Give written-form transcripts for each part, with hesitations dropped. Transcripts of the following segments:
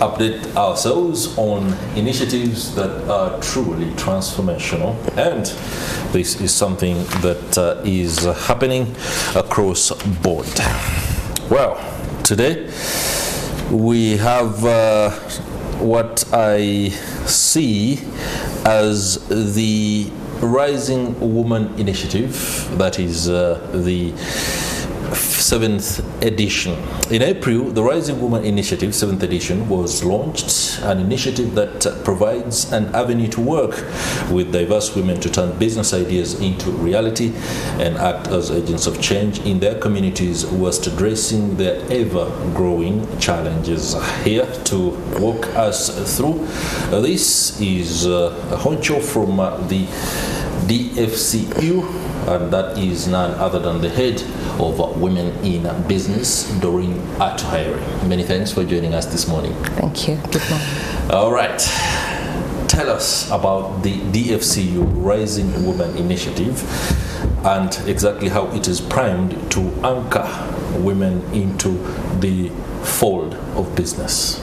update ourselves on initiatives that are truly transformational, and this is something that is happening across board. Well, today we have what I see as the Rising Woman Initiative, that is the 7th edition. In April, the Rising Woman Initiative 7th edition was launched, an initiative that provides an avenue to work with diverse women to turn business ideas into reality and act as agents of change in their communities whilst addressing their ever-growing challenges. Here to walk us through this is a honcho from the DFCU, and that is none other than the head of Women in Business, Doreen Atuheire. Many thanks for joining us this morning. Thank you. Good morning. All right. Tell us about the DFCU Rising Women Initiative and exactly how it is primed to anchor women into the fold of business.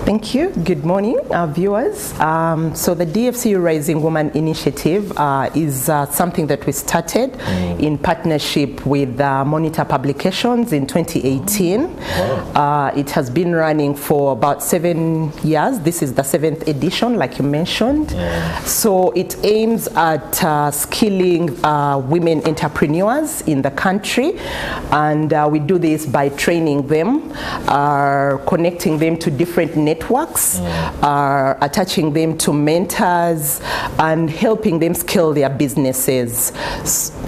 Thank you. Good morning, viewers. So the DFCU Rising Woman Initiative is something that we started in partnership with Monitor Publications in 2018. Wow. It has been running for about 7 years. This is the 7th edition, like you mentioned. Yeah. So it aims at skilling women entrepreneurs in the country, and we do this by training them, connecting them to different networks, attaching them to mentors, and helping them scale their businesses.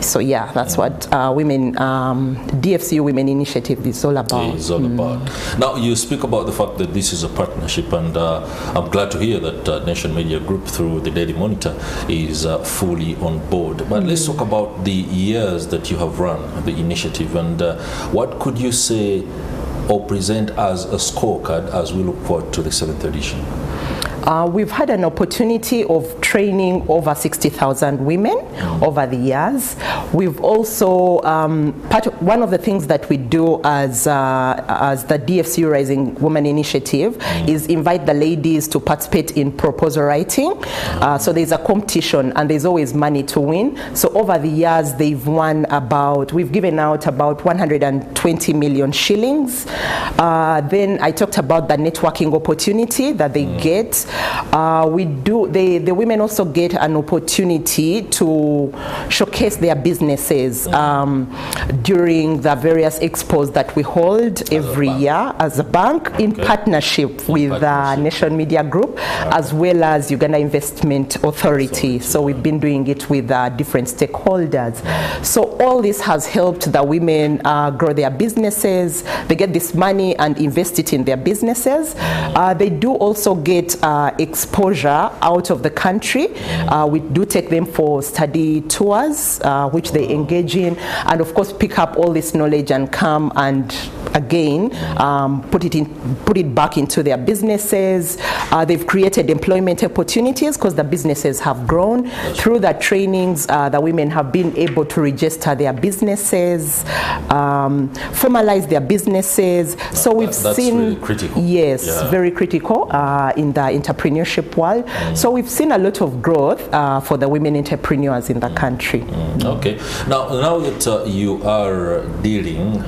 So yeah, that's what DFCU Women Initiative is all about. It's all about. Now, you speak about the fact that this is a partnership, and I'm glad to hear that Nation Media Group through the Daily Monitor is fully on board. But let's talk about the years that you have run the initiative, and what could you say or present as a scorecard as we look forward to the 7th edition? We've had an opportunity of training over 60,000 women over the years. We've also, one of the things that we do as the DFCU Rising Women Initiative is invite the ladies to participate in proposal writing. So there's a competition and there's always money to win. So over the years, we've given out about 120 million shillings. Then I talked about the networking opportunity that they get. The women also get an opportunity to showcase their businesses during the various expos that we hold every year as a bank in partnership with Nation Media Group as well as Uganda Investment Authority. So we've been doing it with different stakeholders. So all this has helped the women grow their businesses. They get this money and invest it in their businesses. They do also get exposure out of the country. We do take them for study tours, which they engage in, and of course pick up all this knowledge and come and again put it back into their businesses. They've created employment opportunities because the businesses have grown. Through the trainings, the women have been able to register their businesses, formalize their businesses. So we've seen really critical. Yes, very critical in the entrepreneurship world. So we've seen a lot of growth for the women entrepreneurs in the country. Okay. Now that you are dealing,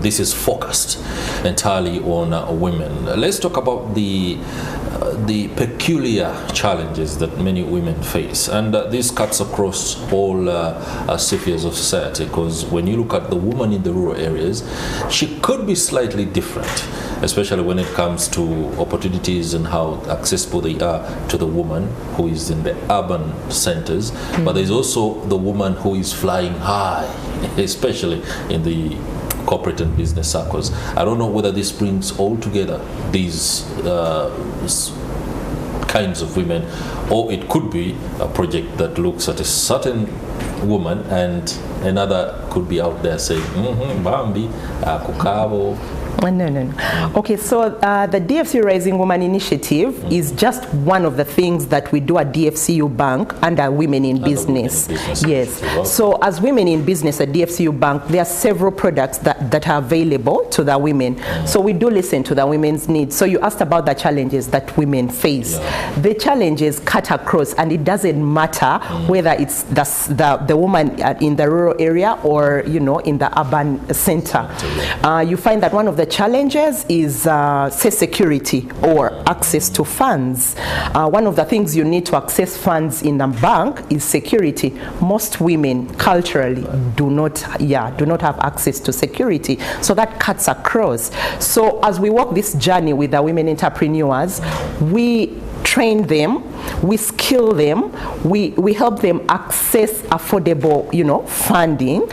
this is focused entirely on women. Let's talk about the peculiar challenges that many women face, and this cuts across all spheres of society, because when you look at the woman in the rural areas, she could be slightly different, especially when it comes to opportunities and how accessible they are to the woman who is in the urban centers. But there's also the woman who is flying high, especially in the corporate and business circles. I don't know whether this brings all together these kinds of women, or it could be a project that looks at a certain woman and another could be out there saying, Bambi, Kukabo, No. Okay, so the DFCU Rising Woman Initiative is just one of the things that we do at DFCU Bank under Women in Business. Yes. So as Women in Business at DFCU Bank, there are several products that are available to the women. So we do listen to the women's needs. So you asked about the challenges that women face. The challenges cut across, and it doesn't matter whether it's the woman in the rural area or, you know, in the urban center. You find that one of the challenges is say security or access to funds. One of the things you need to access funds in a bank is security. Most women culturally do not have access to security, so that cuts across. So as we walk this journey with the women entrepreneurs, we train them, we skill them, we help them access affordable, you know, funding,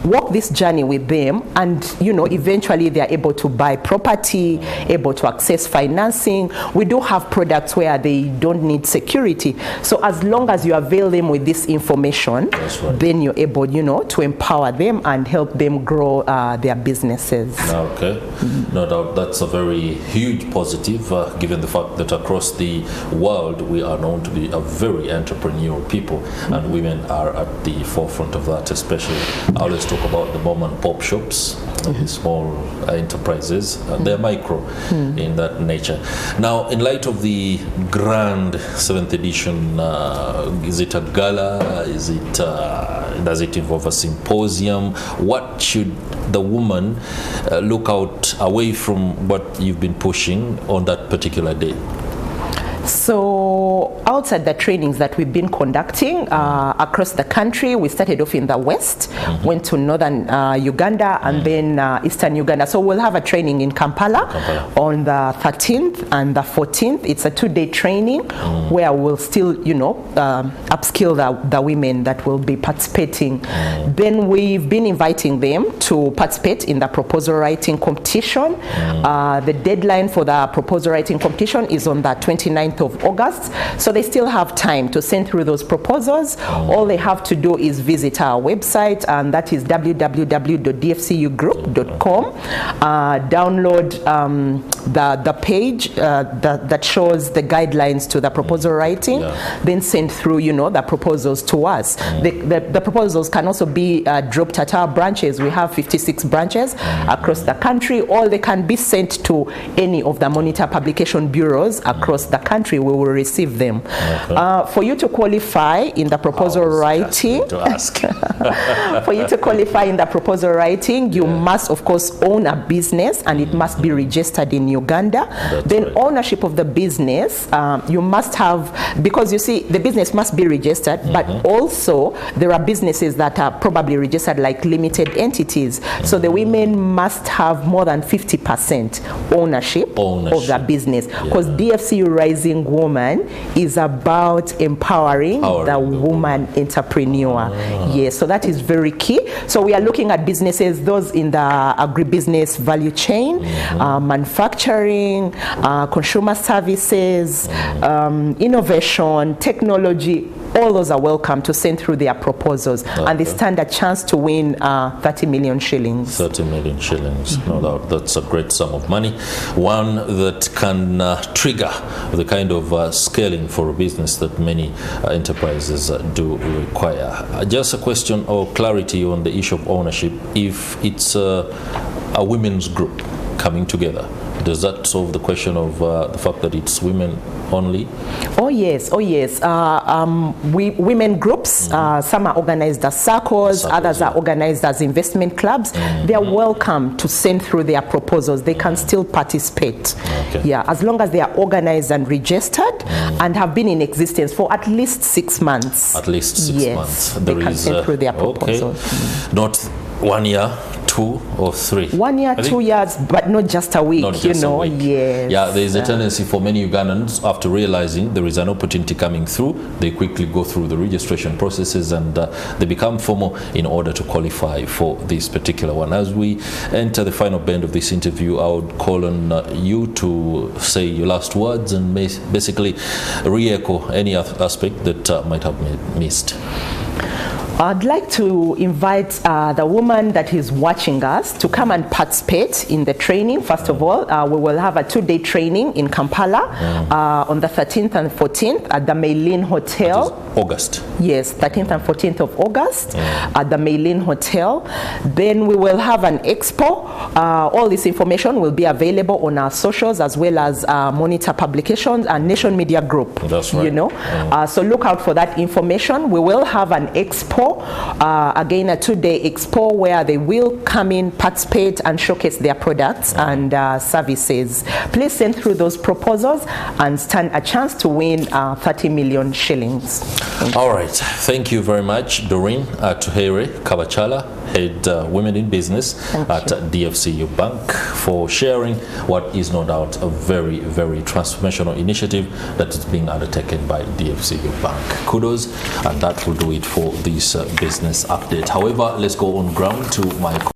walk this journey with them, and, you know, eventually they're able to buy property, able to access financing. We do have products where they don't need security. So as long as you avail them with this information, then you're able, you know, to empower them and help them grow their businesses. Okay. No doubt that's a very huge positive, given the fact that across the world we are known to be a very entrepreneurial people, and women are at the forefront of that. Especially, I always talk about the mom and pop shops, the small enterprises. They're micro in that nature. Now, in light of the grand 7th edition, is it a gala? Is it does it involve a symposium? What should the woman look out away from what you've been pushing on that particular day? So outside the trainings that we've been conducting across the country, we started off in the west, went to northern Uganda, and then eastern Uganda. So we'll have a training in Kampala on the 13th and the 14th. It's a 2-day training where we'll still, you know, upskill the women that will be participating. Then we've been inviting them to participate in the proposal writing competition. The deadline for the proposal writing competition is on the 29th of August, so they still have time to send through those proposals. All they have to do is visit our website, and that is www.dfcugroup.com. Download the page that shows the guidelines to the proposal writing, then send through, you know, the proposals to us. The proposals can also be dropped at our branches. We have 56 branches across the country, or they can be sent to any of the monitor publication bureaus across the country. We will receive them. For you to qualify in the proposal writing, for you to qualify in the proposal writing, you must, of course, own a business, and it must be registered in Uganda. Then ownership of the business, you must have, because you see, the business must be registered, but also there are businesses that are probably registered like limited entities. So the women must have more than 50% ownership of the business, because DFCU Rising Woman is about empowering the woman entrepreneur. Yes, so that is very key. So we are looking at businesses, those in the agribusiness value chain, manufacturing, consumer services, innovation, technology. All those are welcome to send through their proposals, and they stand a chance to win 30 million shillings. 30 million shillings, no doubt. That's a great sum of money, one that can trigger the kind of scaling for a business that many enterprises do require. Just a question or clarity on the issue of ownership. If it's a women's group coming together, does that solve the question of the fact that it's women only? Oh yes. Women groups, some are organized as circles, others are organized as investment clubs. They are welcome to send through their proposals. They can still participate. Yeah, as long as they are organized and registered and have been in existence for at least 6 months. At least 6 months. They can send through their proposals. Not 1 year, 2 or 3. 1 year, 2 years, but not just a week, not just a week. Yes. Yeah, there is a tendency for many Ugandans, after realizing there is an opportunity coming through, they quickly go through the registration processes, and they become formal in order to qualify for this particular one. As we enter the final bend of this interview, I would call on you to say your last words and basically re-echo any aspect that might have missed. I'd like to invite the woman that is watching us to come and participate in the training. First of all, we will have a 2-day training in Kampala on the 13th and 14th at the Maylin Hotel. August. Yes, 13th and 14th of August at the Maylin Hotel. Then we will have an expo. All this information will be available on our socials as well as Monitor Publications and Nation Media Group. That's right. You know, so look out for that information. We will have an expo, again a 2-day expo where they will come in, participate and showcase their products and services. Please send through those proposals and stand a chance to win 30 million shillings. All right, thank you very much, Doreen Atuheire Kabachala, Head Women in Business at DFCU Bank, for sharing what is no doubt a very, very transformational initiative that is being undertaken by DFCU Bank. Kudos, and that will do it for this business update. However, let's go on ground to my